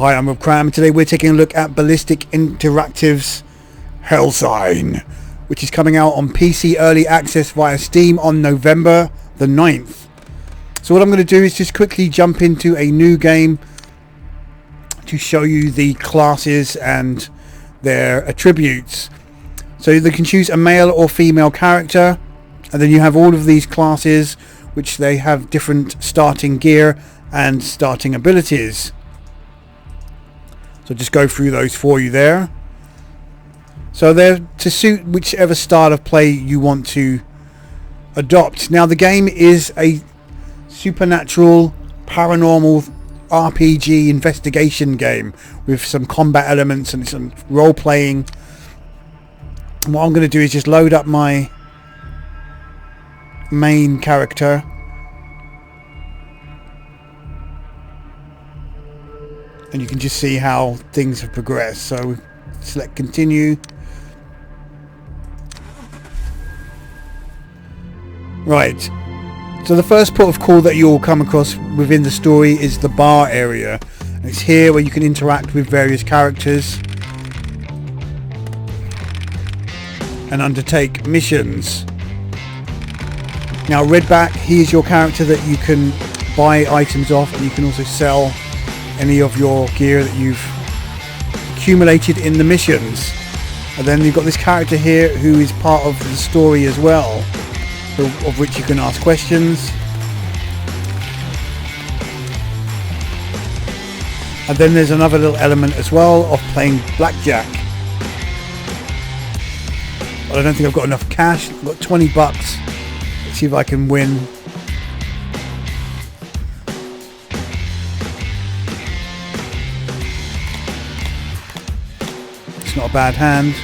Hi, I'm Rob Cram, and today we're taking a look at Ballistic Interactive's HellSign, which is coming out on PC Early Access via Steam on November the 9th. So what I'm going to do is just quickly jump into a new game to show you the classes and their attributes. So you can choose a male or female character, and then you have all of these classes which they have different starting gear and starting abilities. So just go through those for you there. So they're to suit whichever style of play you want to adopt. Now the game is a supernatural, paranormal RPG investigation game with some combat elements and some role playing. And what I'm going to do is just load up my main character. And you can just see how things have progressed. So select continue. Right. So the first port of call that you'll come across within the story is the bar area. And it's here where you can interact with various characters and undertake missions. Now Redback, he is your character that you can buy items off, and you can also sell any of your gear that you've accumulated in the missions. And then you've got this character here who is part of the story as well, of which you can ask questions. And then there's another little element as well of playing blackjack. But I don't think I've got enough cash. I've got 20 bucks. Let's see if I can win. It's not a bad hand.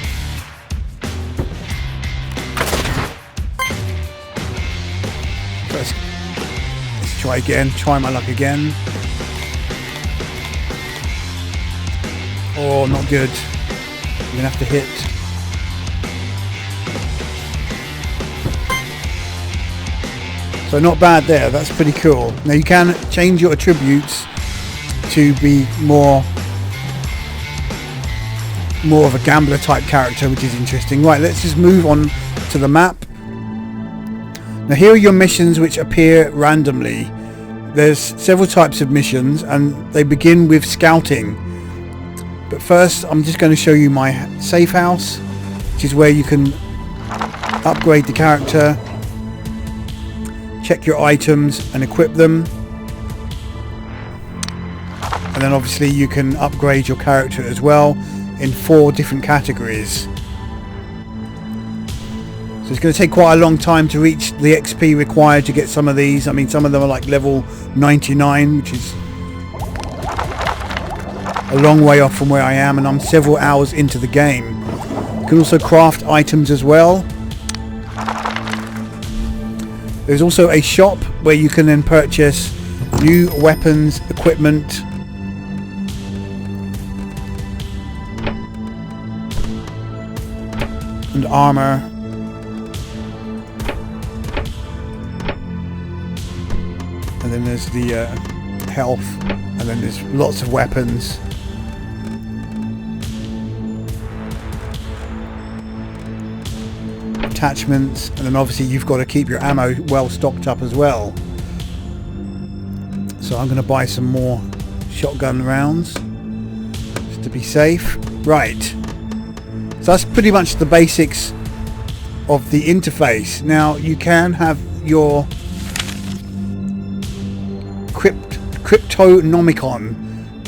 Let's try again. Try my luck again. Oh, not good. You're gonna have to hit. So not bad there. That's pretty cool. Now you can change your attributes to be more of a gambler type character, which is interesting. Right, let's just move on to the map. Now here are your missions which appear randomly. There's several types of missions and they begin with scouting. But first I'm just going to show you my safe house, which is where you can upgrade the character, check your items and equip them. And then obviously you can upgrade your character as well in 4 different categories. So it's going to take quite a long time to reach the XP required to get some of these. I mean, some of them are like level 99, which is a long way off from where I am, and I'm several hours into the game. You can also craft items as well. There's also a shop where you can then purchase new weapons, equipment, and armor. And then there's the health, and then there's lots of weapons. Attachments, and then obviously you've got to keep your ammo well stocked up as well. So I'm going to buy some more shotgun rounds just to be safe. Right. So that's pretty much the basics of the interface. Now you can have your Cryptonomicon,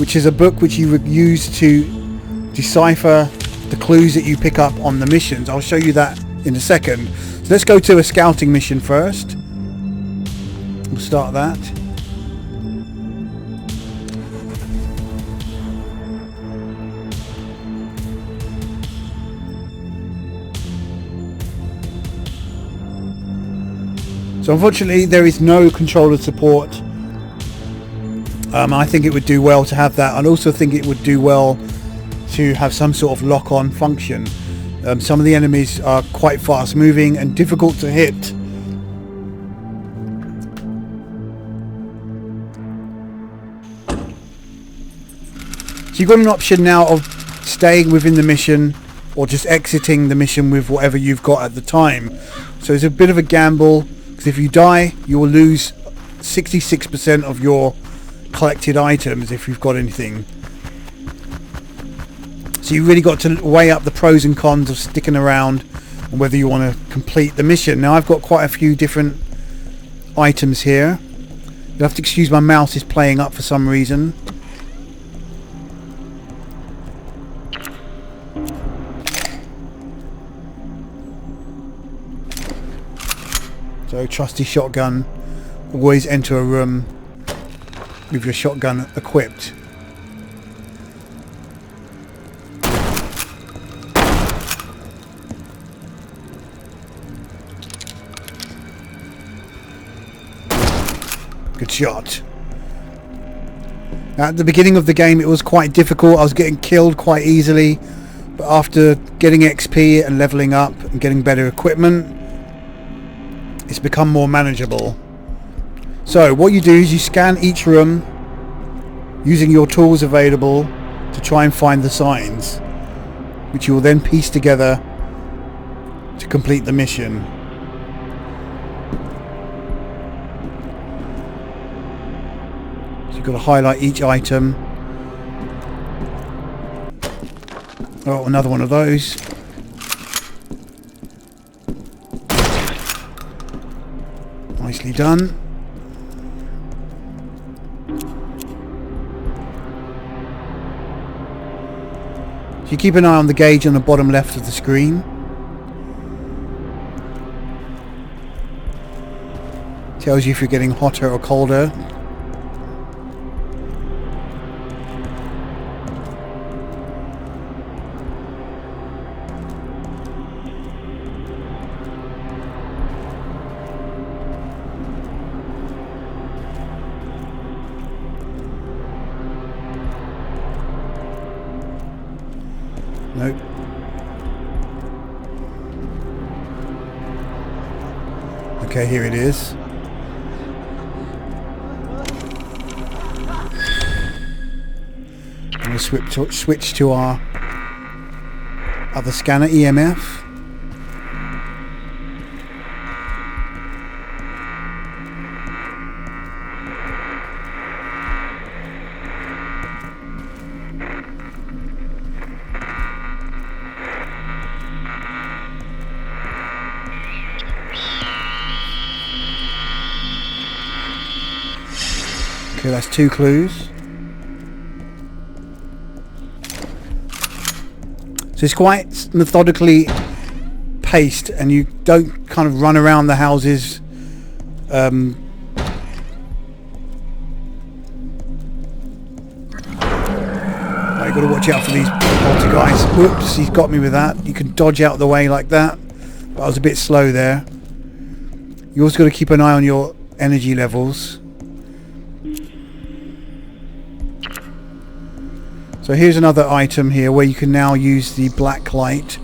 which is a book which you would use to decipher the clues that you pick up on the missions. I'll show you that in a second. So let's go to a scouting mission first. We'll start that. So unfortunately there is no controller support. I think it would do well to have that. I also think it would do well to have some sort of lock-on function. Some of the enemies are quite fast moving and difficult to hit. So you've got an option now of staying within the mission or just exiting the mission with whatever you've got at the time. So it's a bit of a gamble, because if you die, you will lose 66% of your collected items if you've got anything. So you really got to weigh up the pros and cons of sticking around and whether you want to complete the mission. Now I've got quite a few different items here. You'll have to excuse my mouse is playing up for some reason. So trusty shotgun. Always enter a room with your shotgun equipped. Good shot. At the beginning of the game it was quite difficult. I was getting killed quite easily, but after getting XP and leveling up and getting better equipment, it's become more manageable. So what you do is you scan each room using your tools available to try and find the signs, which you will then piece together to complete the mission. So you've got to highlight each item. Oh, another one of those. Nicely done. So you keep an eye on the gauge on the bottom left of the screen. Tells you if you're getting hotter or colder. Nope. Okay, here it is. I'm going to switch to our other scanner, EMF. Okay, that's 2 clues. So it's quite methodically paced, and you don't kind of run around the houses. You've got to watch out for these poltergeists. Whoops, he's got me with that. You can dodge out the way like that, but I was a bit slow there. You also got to keep an eye on your energy levels. So here's another item here where you can now use the black light,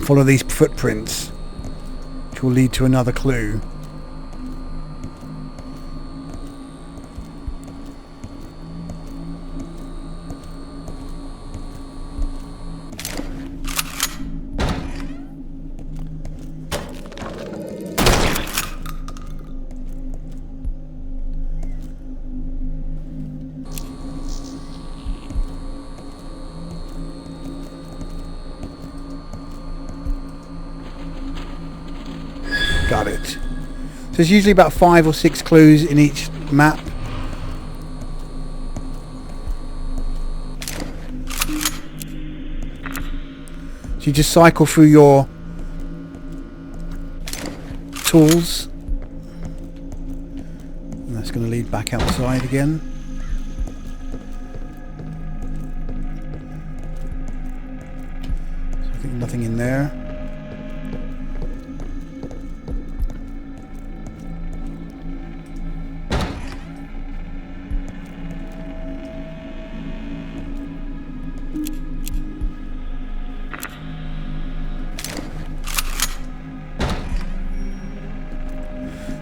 follow these footprints, which will lead to another clue. Got it. So there's usually about 5 or 6 clues in each map. So you just cycle through your tools. And that's going to lead back outside again. So I think nothing in there.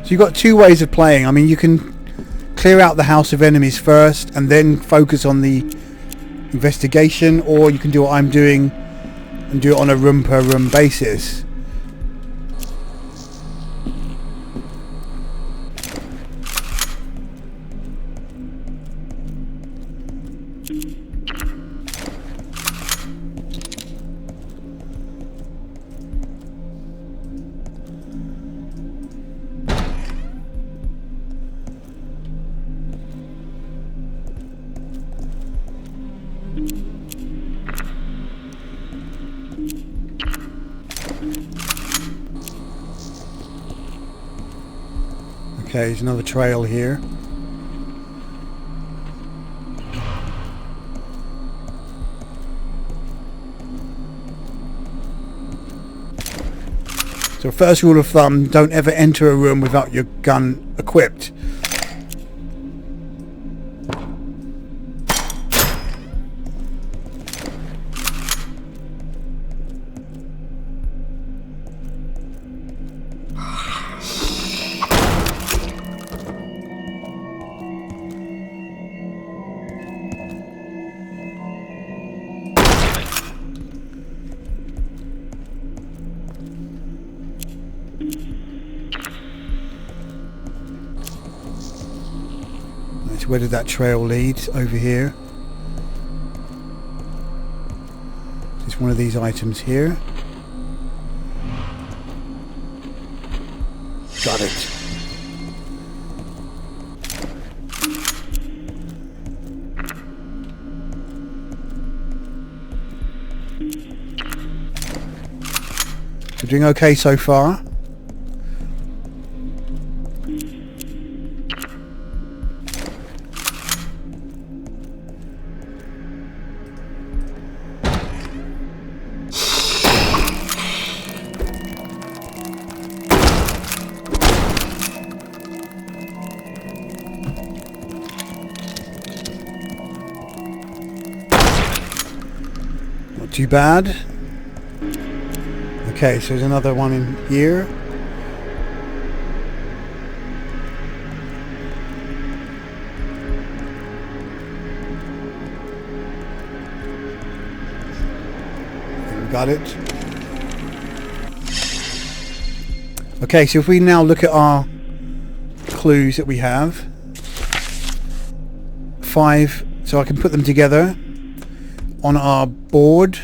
So you've got 2 ways of playing. I mean, you can clear out the house of enemies first and then focus on the investigation, or you can do what I'm doing and do it on a room per room basis. Okay, there's another trail here. So first rule of thumb, don't ever enter a room without your gun equipped. Where did that trail lead? Over here. Just one of these items here. Got it. We're doing okay so far. Too bad. Okay, so there's another one in here. Got it. Okay, so if we now look at our clues that we have, 5, so I can put them together on our board.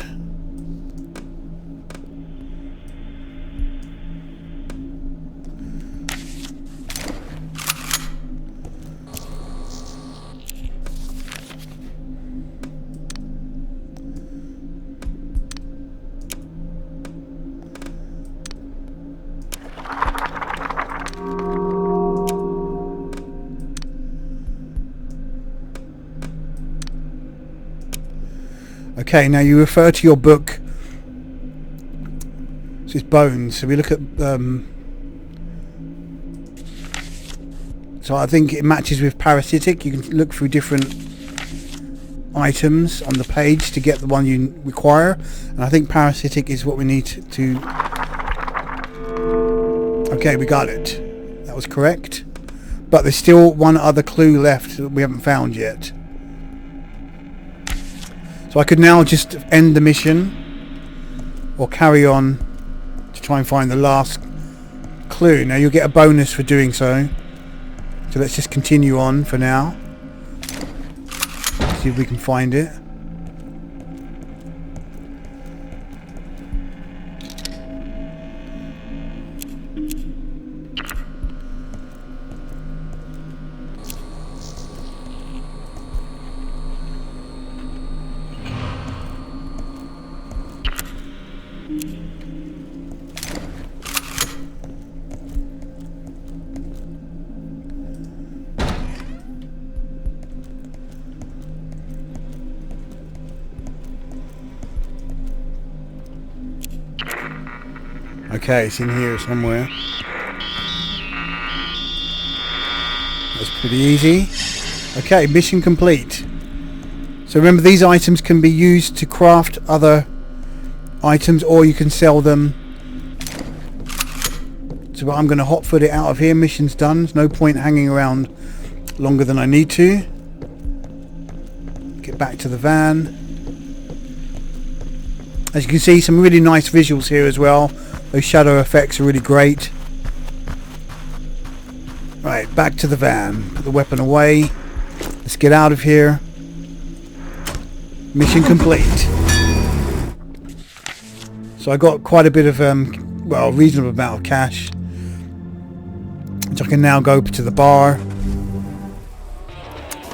Okay, now you refer to your book. This is bones. So we look at. So I think it matches with parasitic. You can look through different items on the page to get the one you require, and I think parasitic is what we need to. Okay, we got it. That was correct. But there's still one other clue left that we haven't found yet. So I could now just end the mission or carry on to try and find the last clue. Now you'll get a bonus for doing so. So let's just continue on for now. See if we can find it. Okay, it's in here somewhere. That's pretty easy. Okay, mission complete. So remember, these items can be used to craft other items, or you can sell them. So I'm going to hotfoot it out of here. Mission's done. There's no point hanging around longer than I need to. Get back to the van. As you can see, some really nice visuals here as well. Those shadow effects are really great. Right, back to the van. Put the weapon away. Let's get out of here. Mission complete. So I got quite a bit of, well, reasonable amount of cash, which I can now go to the bar,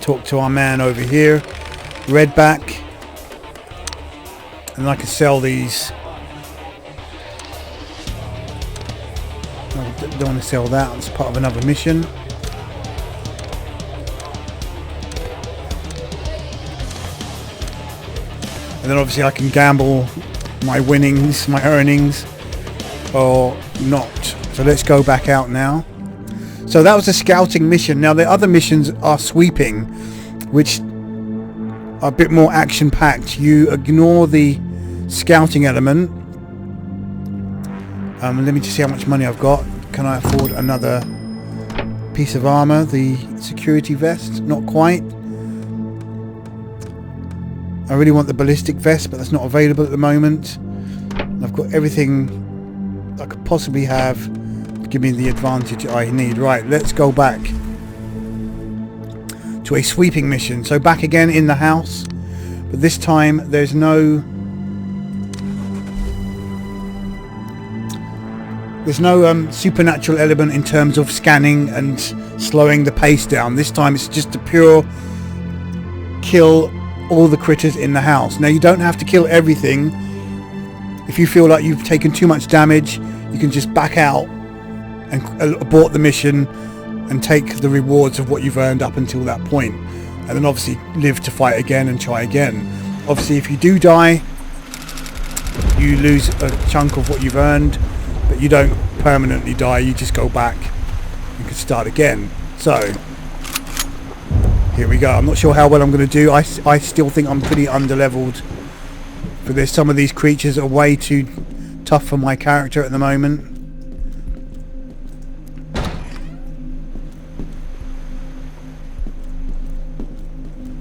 talk to our man over here, Redback, and I can sell these. I don't want to sell that, it's part of another mission. And then obviously I can gamble my winnings, my earnings, or not. So let's go back out now. So that was a scouting mission. Now the other missions are sweeping, which are a bit more action packed. You ignore the scouting element. Let me just see how much money I've got. Can I afford another piece of armor? The security vest? Not quite. I really want the ballistic vest, but that's not available at the moment. I've got everything I could possibly have to give me the advantage I need. Right, let's go back to a sweeping mission. So back again in the house, but this time there's no supernatural element in terms of scanning and slowing the pace down. This time it's just a pure kill all the critters in the house. Now you don't have to kill everything. If you feel like you've taken too much damage, you can just back out and abort the mission and take the rewards of what you've earned up until that point, and then obviously live to fight again and try again. Obviously if you do die, you lose a chunk of what you've earned, but you don't permanently die, you just go back and can start again. So here we go. I'm not sure how well I'm going to do. I still think I'm pretty underleveled for this. Some of these creatures are way too tough for my character at the moment.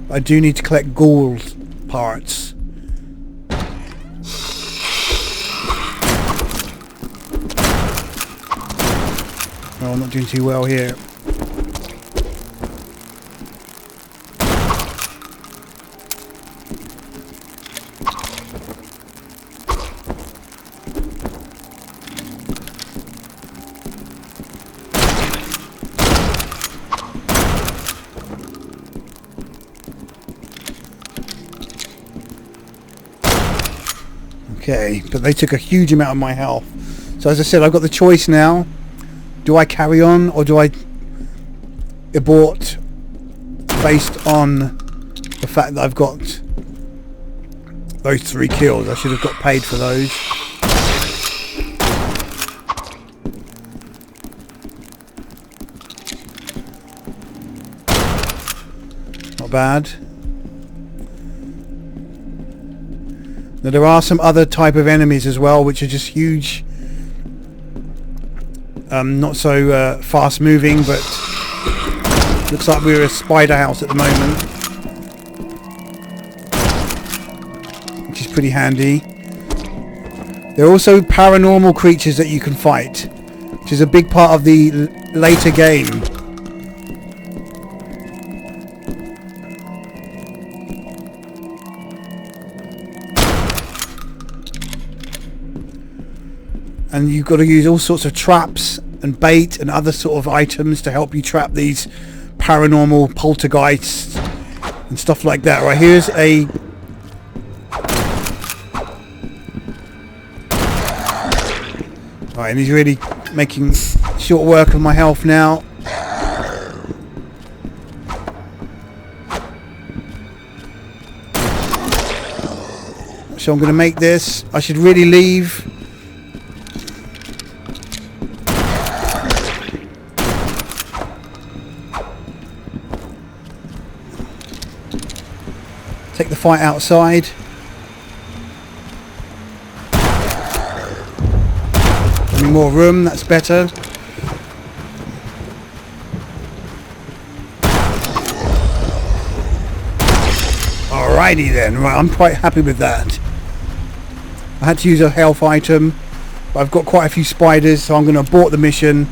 I do need to collect ghoul parts. Oh, I'm not doing too well here. Okay, but they took a huge amount of my health. So as I said, I've got the choice now. Do I carry on or do I abort based on the fact that I've got those 3 kills? I should have got paid for those. Not bad. Now there are some other type of enemies as well, which are just huge, not so fast moving, but looks like we're a spider house at the moment, which is pretty handy. There are also paranormal creatures that you can fight, which is a big part of the later game. And you've got to use all sorts of traps and bait and other sort of items to help you trap these paranormal poltergeists and stuff like that. Right, here's a... Right, and he's really making short work of my health now. So I'm going to make this. I should really leave. Take the fight outside. Give me more room, that's better. Alrighty then, right, I'm quite happy with that. I had to use a health item, but I've got quite a few spiders, so I'm going to abort the mission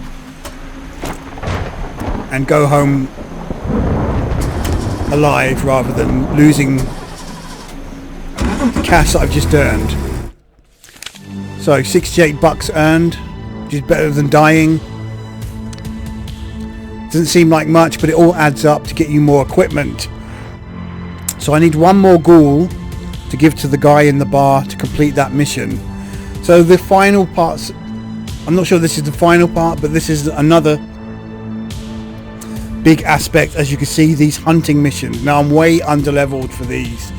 and go home alive rather than losing the cash that I've just earned. So 68 bucks earned, which is better than dying. Doesn't seem like much, but it all adds up to get you more equipment. So I need one more ghoul to give to the guy in the bar to complete that mission. So the final parts, I'm not sure this is the final part, but this is another big aspect. As you can see, these hunting missions. Now I'm way under leveled for these.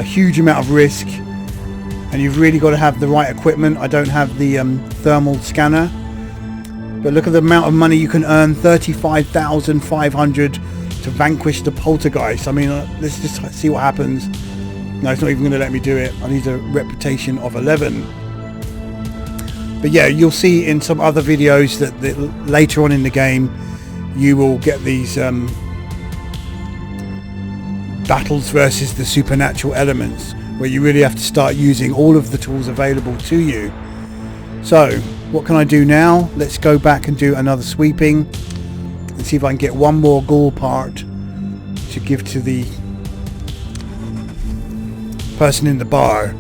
Huge amount of risk, and you've really got to have the right equipment. I don't have the thermal scanner, but look at the amount of money you can earn. 35,500 to vanquish the poltergeist. I mean, let's just see what happens. No, it's not even going to let me do it. I need a reputation of 11. But yeah, you'll see in some other videos that later on in the game you will get these battles versus the supernatural elements, where you really have to start using all of the tools available to you. So what can I do now? Let's go back and do another sweeping and see if I can get one more ghoul part to give to the person in the bar.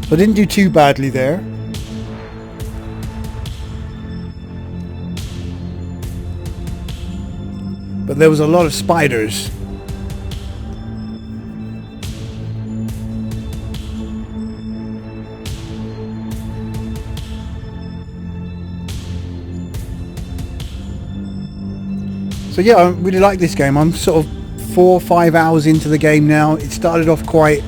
So I didn't do too badly there. But there was a lot of spiders. So yeah, I really like this game. I'm sort of 4 or 5 hours into the game now. It started off quite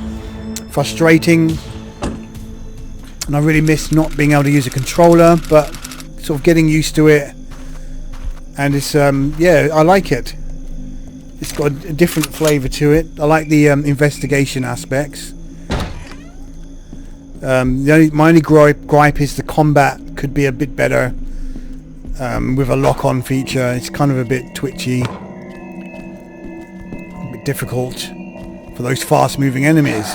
frustrating, and I really missed not being able to use a controller, but sort of getting used to it. And it's yeah, I like it. It's got a different flavour to it. I like the investigation aspects. My only gripe is the combat could be a bit better with a lock-on feature. It's kind of a bit twitchy, a bit difficult for those fast-moving enemies.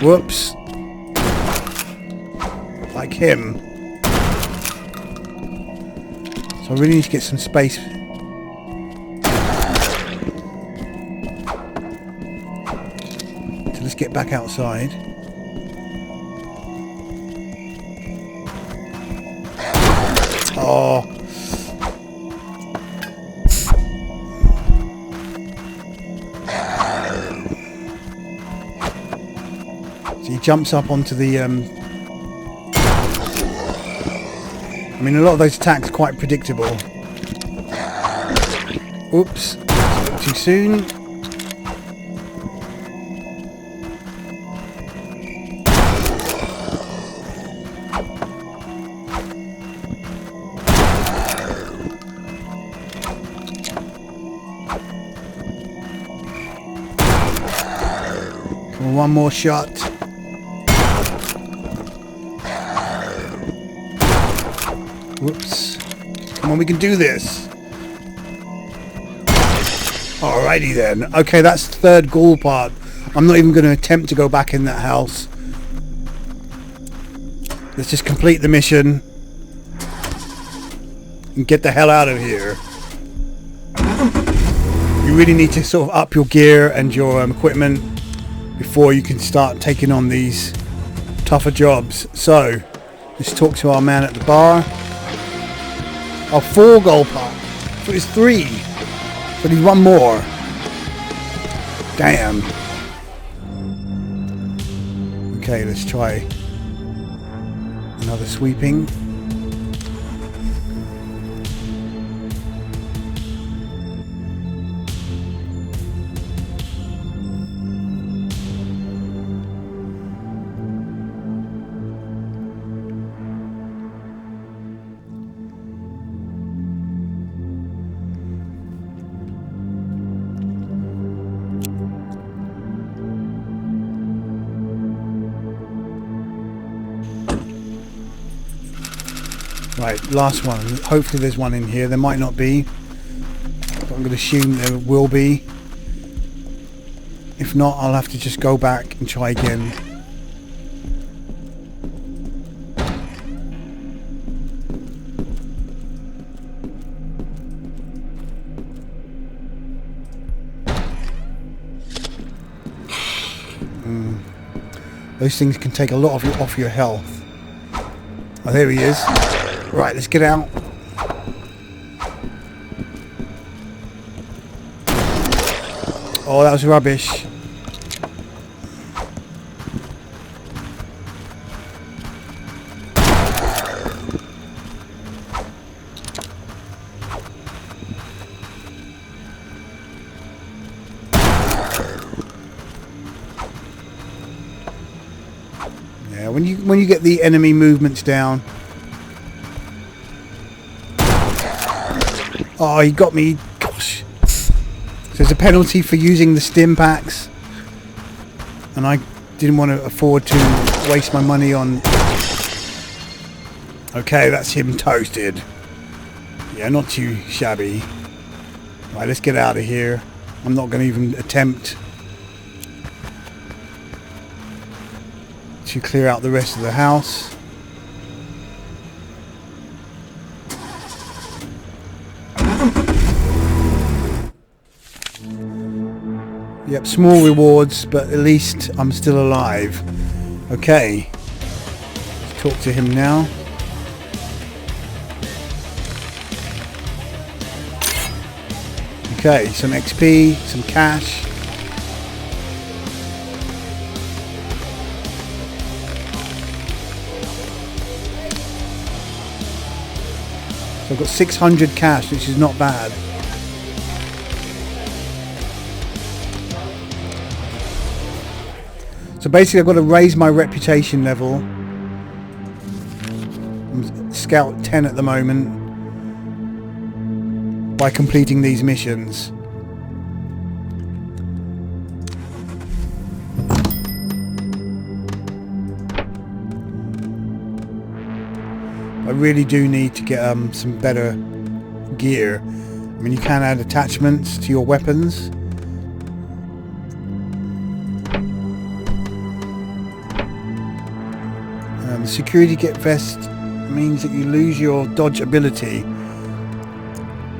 Whoops. Like him. So I really need to get some space. So let's get back outside. Oh. So he jumps up onto the I mean, a lot of those attacks are quite predictable. Oops, too soon. Come on, one more shot. Whoops. Come on, we can do this. Alrighty then. Okay, that's the third ghoul part. I'm not even going to attempt to go back in that house. Let's just complete the mission and get the hell out of here. You really need to sort of up your gear and your equipment before you can start taking on these tougher jobs. So, let's talk to our man at the bar. Oh, 4 gold pot. So it's 3. But he's one more. Damn. Okay, let's try another sweeping. Right, last one. Hopefully there's one in here. There might not be, but I'm going to assume there will be. If not, I'll have to just go back and try again. Those things can take a lot of off your health. Oh, there he is. Right, let's get out. Oh, that was rubbish. Yeah, when you get the enemy movements down. Oh, he got me. Gosh. So there's a penalty for using the stim packs, and I didn't want to afford to waste my money on. Okay, that's him toasted. Yeah, not too shabby. Right, let's get out of here. I'm not going to even attempt to clear out the rest of the house. Yep, small rewards, but at least I'm still alive. Okay, let's talk to him now. Okay, some XP, some cash. So I've got 600 cash, which is not bad. So basically I've got to raise my reputation level. I'm Scout 10 at the moment by completing these missions. I really do need to get some better gear. I mean, you can add attachments to your weapons. The security kit vest means that you lose your dodge ability,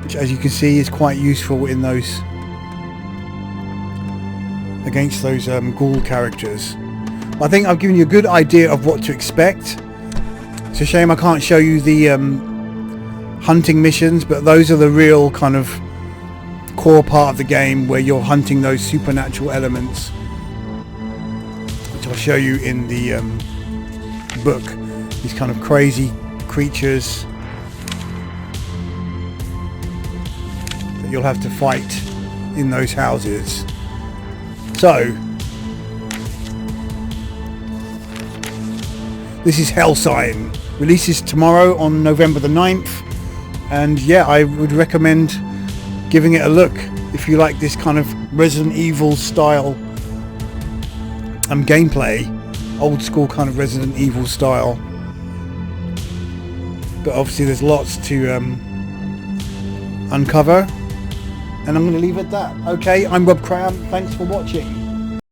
which, as you can see, is quite useful in those against those ghoul characters. I think I've given you a good idea of what to expect. It's a shame I can't show you the hunting missions, but those are the real kind of core part of the game where you're hunting those supernatural elements, which I'll show you in the book. These kind of crazy creatures that you'll have to fight in those houses. So this is HellSign. Releases tomorrow on November the 9th, and yeah, I would recommend giving it a look if you like this kind of Resident Evil style gameplay, old school kind of Resident Evil style. But obviously there's lots to uncover, and I'm going to leave it at that. Okay, I'm Rob Cram, thanks for watching.